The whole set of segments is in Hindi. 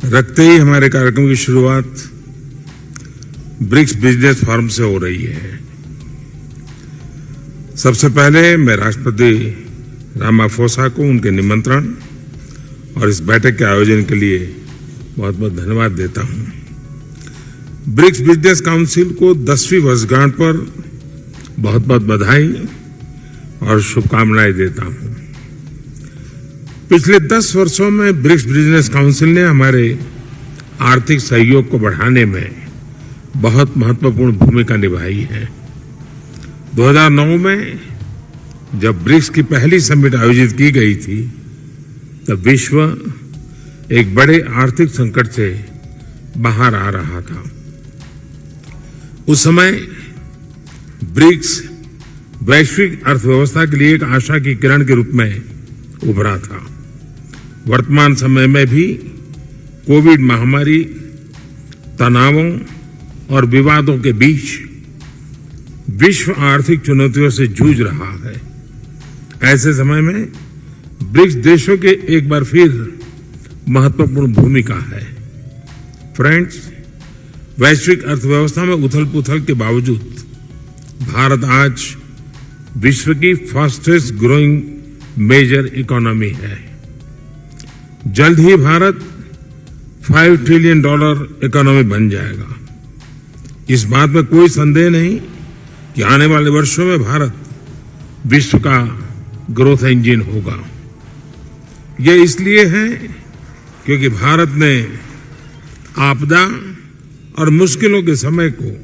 रखते ही हमारे कार्यक्रम की शुरुआत ब्रिक्स बिजनेस फोरम से हो रही है। सबसे पहले मैं राष्ट्रपति रामाफोसा को उनके निमंत्रण और इस बैठक के आयोजन के लिए बहुत बहुत धन्यवाद देता हूं। ब्रिक्स बिजनेस काउंसिल को 10वीं वर्षगांठ पर बहुत बहुत बधाई और शुभकामनाएं देता हूं। पिछले 10 वर्षों में ब्रिक्स बिजनेस काउंसिल ने हमारे आर्थिक सहयोग को बढ़ाने में बहुत महत्वपूर्ण भूमिका निभाई है। 2009 में जब ब्रिक्स की पहली समिट आयोजित की गई थी, तब विश्व एक बड़े आर्थिक संकट से बाहर आ रहा था। उस समय ब्रिक्स वैश्विक अर्थव्यवस्था के लिए एक आशा की किरण के रूप में उभरा था। वर्तमान समय में भी कोविड महामारी, तनावों और विवादों के बीच विश्व आर्थिक चुनौतियों से जूझ रहा है। ऐसे समय में ब्रिक्स देशों के एक बार फिर महत्वपूर्ण भूमिका है। फ्रेंड्स, वैश्विक अर्थव्यवस्था में उथल-पुथल के बावजूद भारत आज विश्व की फास्टेस्ट ग्रोइंग मेजर इकोनॉमी है। जल्द ही भारत $5 ट्रिलियन इकोनॉमी बन जाएगा। इस बात में कोई संदेह नहीं कि आने वाले वर्षों में भारत विश्व का ग्रोथ इंजन होगा। यह इसलिए है क्योंकि भारत ने आपदा और मुश्किलों के समय को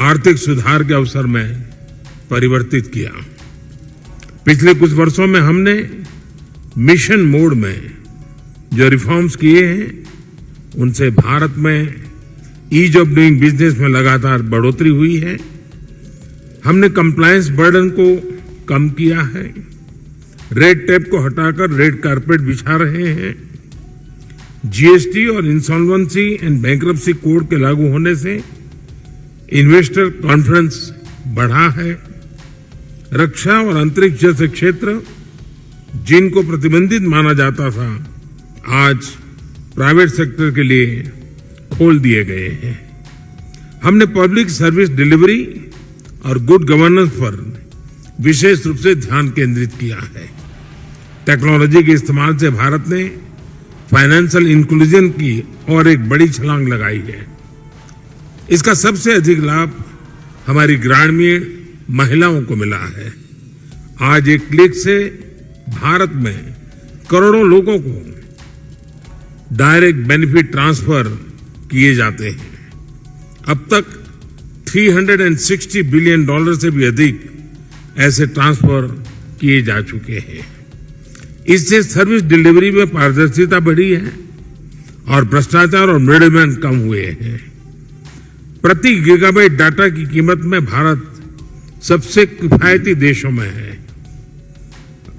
आर्थिक सुधार के अवसर में परिवर्तित किया। पिछले कुछ वर्षों में हमने मिशन मोड में जो रिफॉर्म्स किए हैं, उनसे भारत में ईज ऑफ डूइंग बिजनेस में लगातार बढ़ोतरी हुई है। हमने कंप्लायंस बर्डन को कम किया है, रेड टेप को हटाकर रेड कारपेट बिछा रहे हैं। जीएसटी और इंसॉल्वेंसी एंड बैंक्रप्सी कोड के लागू होने से इन्वेस्टर कॉन्फिडेंस बढ़ा है। रक्षा और अंतरिक्ष जैसे क्षेत्र जिनको प्रतिबंधित माना जाता था, आज प्राइवेट सेक्टर के लिए खोल दिए गए हैं। हमने पब्लिक सर्विस डिलीवरी और गुड गवर्नेंस पर विशेष रूप से ध्यान केंद्रित किया है। टेक्नोलॉजी के इस्तेमाल से भारत ने फाइनेंशियल इंक्लूजन की और एक बड़ी छलांग लगाई है। इसका सबसे अधिक लाभ हमारी ग्रामीण महिलाओं को मिला है। आज एक क्लिक से भारत में करोड़ों लोगों को डायरेक्ट बेनिफिट ट्रांसफर किए जाते हैं। अब तक $360 बिलियन से भी अधिक ऐसे ट्रांसफर किए जा चुके हैं। इससे सर्विस डिलीवरी में पारदर्शिता बढ़ी है और भ्रष्टाचार और मिडलमैन कम हुए हैं। प्रति गीगाबाइट डाटा की कीमत में भारत सबसे किफायती देशों में है।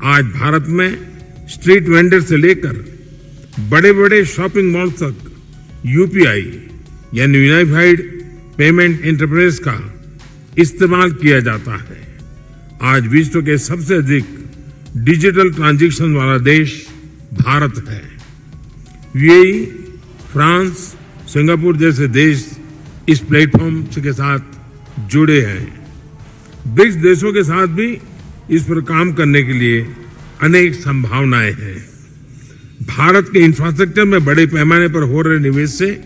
आज भारत में स्ट्रीट वेंडर से लेकर बड़े बड़े शॉपिंग मॉल तक यूपीआई यानी यूनिफाइड पेमेंट इंटरफेस का इस्तेमाल किया जाता है। आज विश्व के सबसे अधिक डिजिटल ट्रांजैक्शन वाला देश भारत है। यूएई, फ्रांस, सिंगापुर जैसे देश इस प्लेटफॉर्म के साथ जुड़े हैं। ब्रिक्स देशों के साथ भी इस पर काम करने के लिए अनेक संभावनाएं हैं। भारत के इंफ्रास्ट्रक्चर में बड़े पैमाने पर हो रहे निवेश से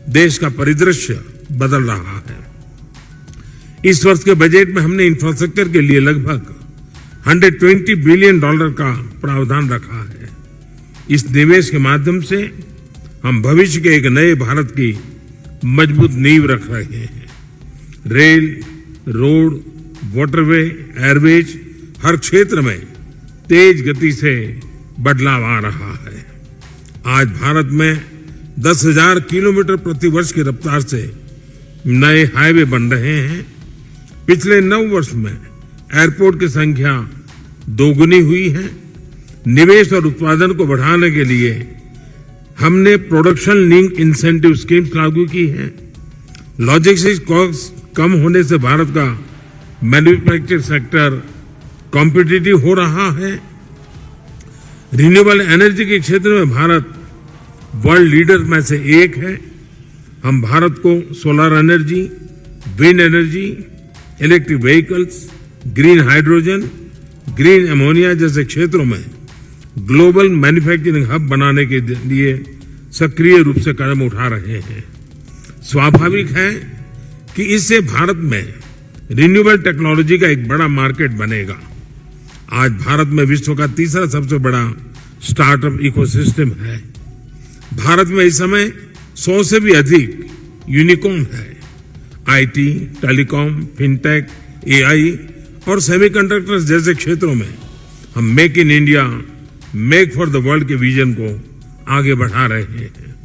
देश का परिदृश्य बदल रहा है। इस वर्ष के बजट में हमने इंफ्रास्ट्रक्चर के लिए लगभग $120 बिलियन का प्रावधान रखा है। इस निवेश के माध्यम से हम भविष्य के एक नए भारत की मजबूत नींव रख रहे हैं। रेल, रोड, वाटरवे, एयरवेज हर क्षेत्र में तेज गति से बदलाव आ रहा है। आज भारत में 10,000 किलोमीटर प्रति वर्ष की रफ्तार से नए हाईवे बन रहे हैं। पिछले 9 वर्ष में एयरपोर्ट की संख्या दोगुनी हुई है। निवेश और उत्पादन को बढ़ाने के लिए हमने प्रोडक्शन लिंक इंसेंटिव स्कीम्स लागू की है। लॉजिस्टिक्स कॉस्ट कम होने से भारत का मैन्युफैक्चरिंग सेक्टर कॉम्पिटिटिव हो रहा है। रिन्यूएबल एनर्जी के क्षेत्र में भारत वर्ल्ड लीडर में से एक है। हम भारत को solar energy, wind energy, electric vehicles, green hydrogen, green ammonia जैसे क्षेत्रों में ग्लोबल मैन्युफैक्चरिंग हब बनाने के लिए सक्रिय रूप से कदम उठा रहे हैं। स्वाभाविक है कि इससे भारत में रिन्यूएबल टेक्नोलॉजी का एक बड़ा मार्केट बनेगा। आज भारत में विश्व का तीसरा सबसे बड़ा स्टार्टअप इकोसिस्टम है। भारत में इस समय 100 से भी अधिक यूनिकॉर्न है। आईटी, टेलीकॉम, फिनटेक, एआई और सेमीकंडक्टर्स जैसे क्षेत्रों में हम make in India, make for the world के विजन को आगे बढ़ा रहे हैं।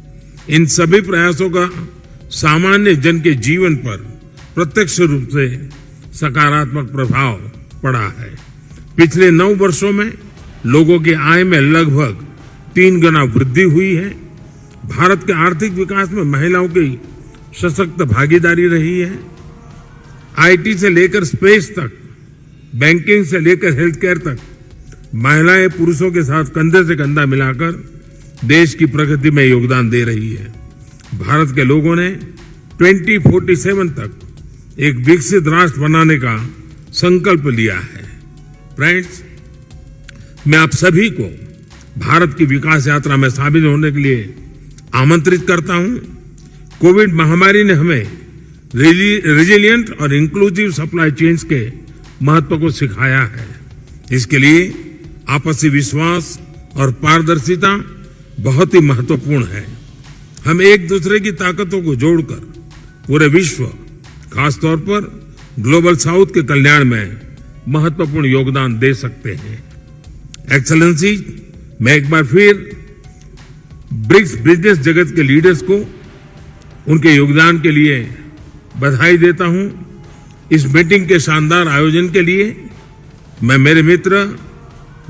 इन सभी प्रयासों का सामान्य जन के जीवन पर प्रत्यक्ष रूप से सकारात्मक प्रभाव पड़ा है। पिछले 9 वर्षों में लोगों की आय में लगभग 3 गुना वृद्धि हुई है। भारत के आर्थिक विकास में महिलाओं की सशक्त भागीदारी रही है। आईटी से लेकर स्पेस तक, बैंकिंग से लेकर हेल्थ केयर तक महिलाएं पुरुषों के साथ कंधे से कंधा मिलाकर देश की प्रगति में योगदान दे रही है। भारत के लोगों ने 2047 तक एक विकसित राष्ट्र बनाने का संकल्प लिया है। फ्रेंड्स, मैं आप सभी को भारत की विकास यात्रा में शामिल होने के लिए आमंत्रित करता हूं। कोविड महामारी ने हमें रेजिलिएंट और इंक्लूसिव सप्लाई चेन्स के महत्व को सिखाया है। इसके लिए आपसी विश्वास और पारदर्शिता बहुत ही महत्वपूर्ण है। हम एक दूसरे की ताकतों को जोड़कर पूरे विश्व, खासतौर पर ग्लोबल साउथ के कल्याण में महत्वपूर्ण योगदान दे सकते हैं। एक्सेलेंसी, मैं एक बार फिर ब्रिक्स बिजनेस जगत के लीडर्स को उनके योगदान के लिए बधाई देता हूं। इस मीटिंग के शानदार आयोजन के लिए मैं मेरे मित्र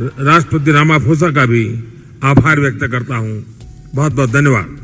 राष्ट्रपति रामाफोसा का भी आभार व्यक्त करता हूं। बहुत बहुत धन्यवाद।